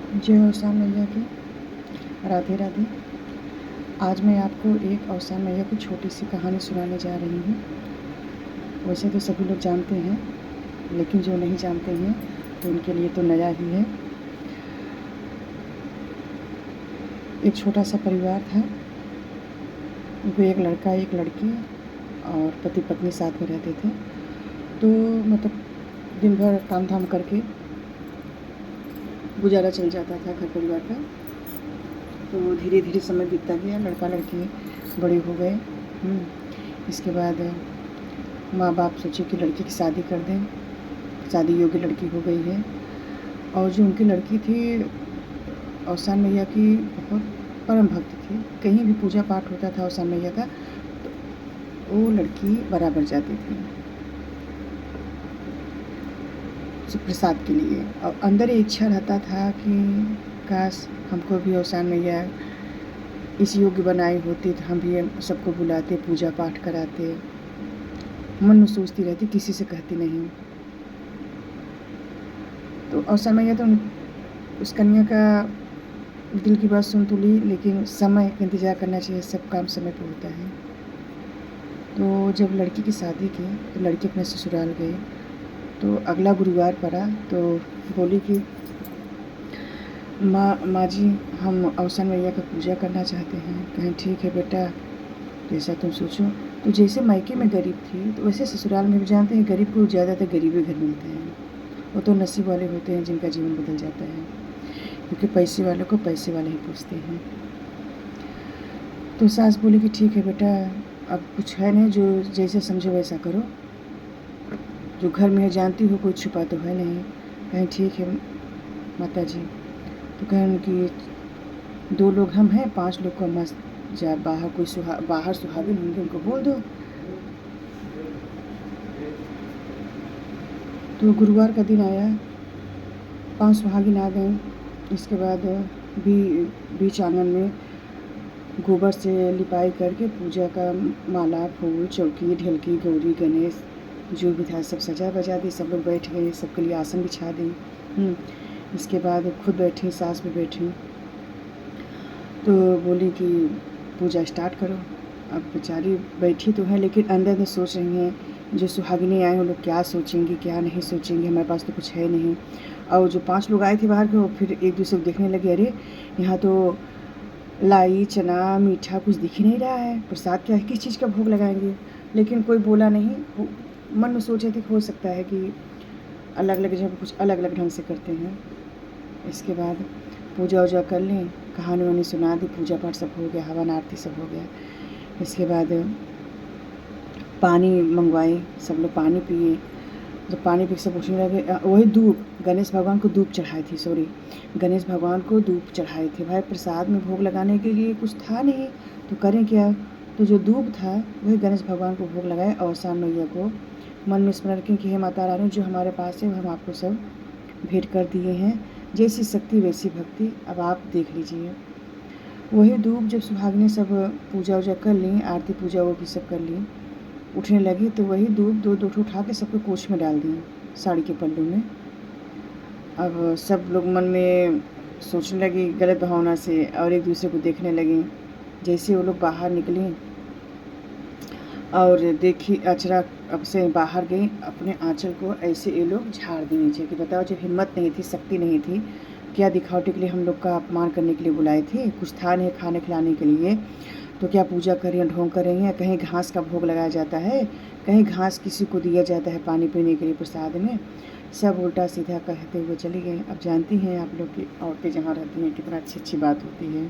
जय औसा मैया की। राधे राधे। आज मैं आपको एक औसा मैया की छोटी सी कहानी सुनाने जा रही हूँ। वैसे तो सभी लोग जानते हैं, लेकिन जो नहीं जानते हैं तो उनके लिए तो नया ही है। एक छोटा सा परिवार था। उनको एक लड़का एक लड़की और पति पत्नी साथ में रहते थे। तो मतलब दिन भर काम धाम करके गुजारा चल जाता था घर परिवार का। तो धीरे धीरे समय बीतता गया, लड़का लड़की बड़े हो गए। इसके बाद माँ बाप सोचे कि लड़की की शादी कर दें। शादी योग्य लड़की हो गई है। और जो उनकी लड़की थी, औसान मैया की बहुत परम भक्त थी। कहीं भी पूजा पाठ होता था औसान मैया का, तो वो लड़की बराबर जाती थी प्रसाद के लिए। और अंदर ये इच्छा रहता था कि काश हमको भी औसान मैया इस योग्य बनाई होती तो हम भी सबको बुलाते, पूजा पाठ कराते। मन में सोचती रहती, किसी से कहती नहीं। तो औसान मैया तो उस कन्या का दिल की बात सुन तो ली, लेकिन समय का इंतज़ार करना चाहिए, सब काम समय पर होता है। तो जब लड़की की शादी की तो लड़की अपने ससुराल गई। तो अगला गुरुवार पड़ा तो बोली कि माँ जी, हम औसान मैया का पूजा करना चाहते हैं। कहें ठीक है बेटा, जैसा तुम सोचो। तो जैसे मायके में गरीब थी तो वैसे ससुराल में भी जानते हैं गरीब को ज़्यादातर गरीबी घर मिलते हैं। वो तो नसीब वाले होते हैं जिनका जीवन बदल जाता है, क्योंकि पैसे वालों को पैसे वाले ही पूछते हैं। तो सास बोली कि ठीक है बेटा, अब कुछ है नहीं, जो जैसे समझो वैसा करो। जो घर में है जानती हो, कोई छुपा तो है नहीं। कहें ठीक है माता जी। तो कहें कि 2 लोग हम हैं, 5 लोग को मस्त जा बाहर कोई बाहर सुहागिन होंगे, उनको बोल दो। तो गुरुवार का दिन आया, 5 सुहागिन आ गए। इसके बाद बीच आंगन में गोबर से लिपाई करके पूजा का माला, फूल, चौकी, ढलकी, गौरी, गणेश जो भी था सब सजा बजा दी। सब लोग बैठ गए, सबके लिए आसन बिछा दी। इसके बाद खुद बैठी, सास भी बैठी। तो बोली कि पूजा स्टार्ट करो। अब बेचारी बैठी तो है, लेकिन अंदर में सोच रही हैं जो सुहागिनें आए वो लोग क्या सोचेंगी क्या नहीं सोचेंगी, हमारे पास तो कुछ है नहीं। और जो 5 लोग आए थे बाहर के, वो फिर एक दूसरे को देखने लगे, अरे यहाँ तो लाई, चना, मीठा कुछ दिख ही नहीं रहा है, प्रसाद क्या है, किस चीज़ का भोग लगाएंगे। लेकिन कोई बोला नहीं। मन में सोच रहे थे कि हो सकता है कि अलग अलग जगह कुछ अलग अलग ढंग से करते हैं। इसके बाद पूजा वूजा कर लें, कहानी वहानी सुना दी, पूजा पाठ सब हो गया, हवन आरती सब हो गया। इसके बाद पानी मंगवाए, सब लोग पानी पिए। जब पानी पी सब उठने लगे, वही धूप गणेश भगवान को धूप चढ़ाई थी, गणेश भगवान को धूप चढ़ाए थे। भाई प्रसाद में भोग लगाने के लिए कुछ था नहीं, तो करें क्या। तो जो धूप था वही गणेश भगवान को भोग लगाए और औसान मैया को मन में स्मरण किए कि हे माता रानी, जो हमारे पास है वो हम आपको सब भेंट कर दिए हैं। जैसी शक्ति वैसी भक्ति, अब आप देख लीजिए। वही धूप जब सुहागिनें सब पूजा वूजा कर ली, आरती पूजा वो भी सब कर ली, उठने लगी, तो वही धूप 2 उठा के सबको कोच में डाल दिए, साड़ी के पल्लू में। अब सब लोग मन में सोचने लगी गलत भावना से, और एक दूसरे को देखने लगी। जैसे वो लोग बाहर निकली और देखी अचरा, अब से बाहर गई, अपने आंचल को ऐसे ये लोग झाड़ दी नीचे। कि बताओ, जब हिम्मत नहीं थी, शक्ति नहीं थी, क्या दिखावटी के लिए हम लोग का अपमान करने के लिए बुलाए थे, कुछ था नहीं खाने खिलाने के लिए, तो क्या पूजा करें, ढोंग करेंगे। कहीं घास का भोग लगाया जाता है, कहीं घास किसी को दिया जाता है पानी पीने के लिए प्रसाद में। सब उल्टा सीधा कहते हुए चली गई। अब जानती हैं आप लोग की औरतें जहाँ रहती हैं कितना अच्छी अच्छी बात होती है।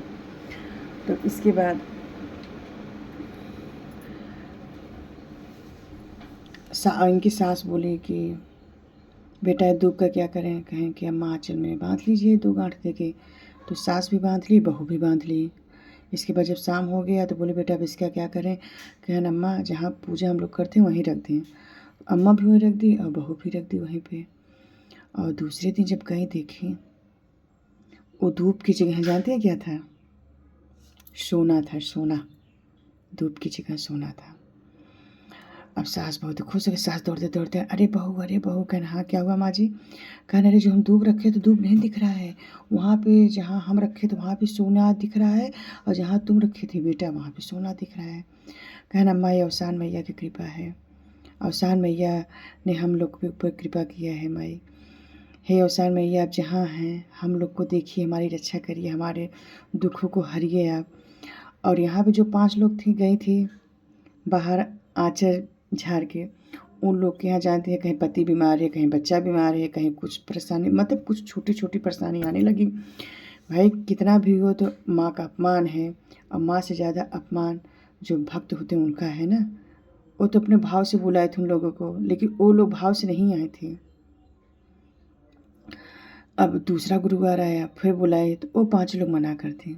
तो इसके बाद इनकी सास बोली कि बेटा दूब का क्या करें। कहें कि अम्मा आँचल में बांध लीजिए 2 गांठ देके। तो सास भी बांध ली, बहू भी बांध ली। इसके बाद जब शाम हो गया तो बोले बेटा अब इसका क्या करें। कहें अम्मा, जहाँ पूजा हम लोग करते हैं वहीं रख दें। अम्मा भी वहीं रख दी और बहू भी रख दी वहीं पे। और दूसरे दिन जब गई देखी, वो धूप की जगह जानते हैं क्या था, सोना था, सोना। धूप की जगह सोना था। अब सास बहुत खुश हो गई। सास दौड़ते दौड़ते, अरे बहू, कहना हाँ क्या हुआ माँ जी? कहना अरे जो हम दूब रखे तो दूब नहीं दिख रहा है, वहाँ पे जहाँ हम रखे तो वहाँ पे सोना दिख रहा है, और जहाँ तुम रखे थे बेटा वहाँ पे सोना दिख रहा है। कहना माँ अवसान मैया की कृपा है, अवसान मैया ने हम लोग के ऊपर कृपा किया है माई। हे अवसान मैया आप जहाँ हैं हम लोग को देखिए, हमारी रक्षा करिए, हमारे दुखों को हरिए आप। और यहाँ पे जो 5 लोग थी गई थी बाहर आँचल झाड़ के, उन लोग के यहाँ जानती है कहीं पति बीमार है, कहीं बच्चा बीमार है, कहीं कुछ परेशानी, मतलब कुछ छोटी-छोटी परेशानी आने लगी। भाई कितना भी हो तो माँ का अपमान है, और माँ से ज़्यादा अपमान जो भक्त होते हैं उनका है ना। वो तो अपने भाव से बुलाए थे उन लोगों को, लेकिन वो लोग भाव से नहीं आए थे। अब दूसरा गुरुवार आया, फिर बुलाए तो वो 5 लोग मना करते।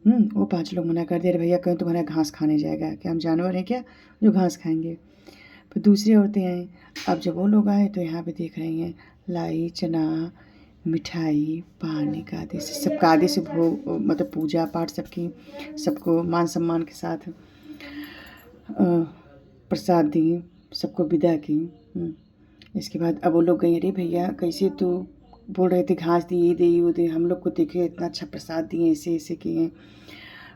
वो 5 लोग मना कर दिए, अरे भैया कहीं तुम्हारा घास खाने जाएगा क्या? हम जानवर हैं क्या जो घास खाएंगे? फिर दूसरी औरतें आई। अब जब वो लोग आए तो यहाँ पे देख रही हैं लाई, चना, मिठाई, पानी का आदि से, सबका आदि से भोग, मतलब पूजा पाठ सबकी, सबको मान सम्मान के साथ प्रसाद दी, सबको विदा की। इसके बाद अब वो लोग गई, अरे भैया कैसे तू बोल रहे थे घास दिए दे वो दे, हम लोग को देखे इतना अच्छा प्रसाद दिए, ऐसे ऐसे किए,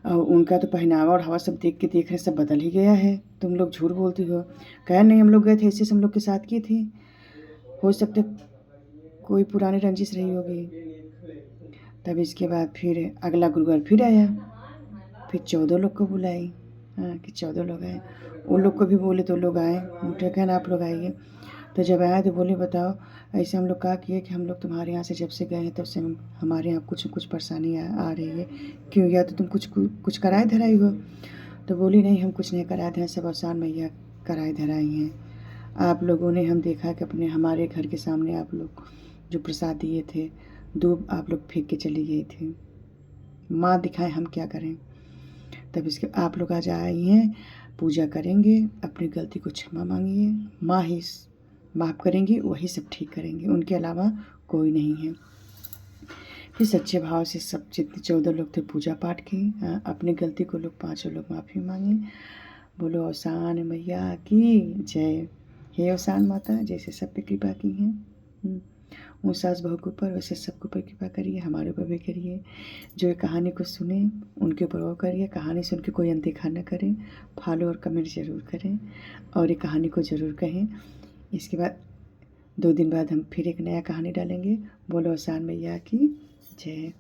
और उनका तो पहनावा और हवा सब देख रहे सब बदल ही गया है, तुम लोग झूठ बोलती हो। कहा नहीं हम लोग गए थे ऐसे हम लोग के साथ किए थे, हो सकता कोई पुरानी रंजिश रही होगी। तब इसके बाद फिर अगला गुरुवार फिर आया, फिर 14 लोग को बुलाई। हाँ कि 14 लोग आए, उन लोग को भी बोले तो लोग आए, मुझे कहना आप लोग आइए। तो जब आया तो बोले बताओ ऐसे हम लोग क्या किए कि हम लोग तुम्हारे यहाँ से जब से गए हैं तब से हमारे यहाँ कुछ परेशानी आ रही है, क्यों या तो तुम कुछ कराए धराई हो? तो बोली नहीं हम कुछ नहीं कराए धराए, सब अवसान मैया कराए धराई हैं। आप लोगों ने हम देखा कि अपने हमारे घर के सामने आप लोग जो प्रसाद दिए थे दूब आप लोग फेंक के चली गई थी, माँ दिखाए हम क्या करें। तब इसके आप लोग आज आई हैं, पूजा करेंगे, अपनी गलती को क्षमा मांगिए, माँ ही माफ़ करेंगी, वही सब ठीक करेंगे, उनके अलावा कोई नहीं है। फिर सच्चे भाव से सब जितने 14 लोग थे पूजा पाठ की, अपनी गलती को लोग 5 लोग माफ़ी मांगी। बोलो अवसान मैया की जय। हे अवसान माता जैसे सब पे कृपा की हैं, उन सास बहू के ऊपर वैसे सबके ऊपर कृपा करिए, हमारे ऊपर भी करिए। जो ये कहानी को सुने उनके ऊपर वो करिए, कहानी सुन के कोई अनदेखा न करें, फॉलो और कमेंट ज़रूर करें, और ये कहानी को ज़रूर कहें। इसके बाद 2 दिन बाद हम फिर एक नया कहानी डालेंगे। बोलो अवसान मैया की जय।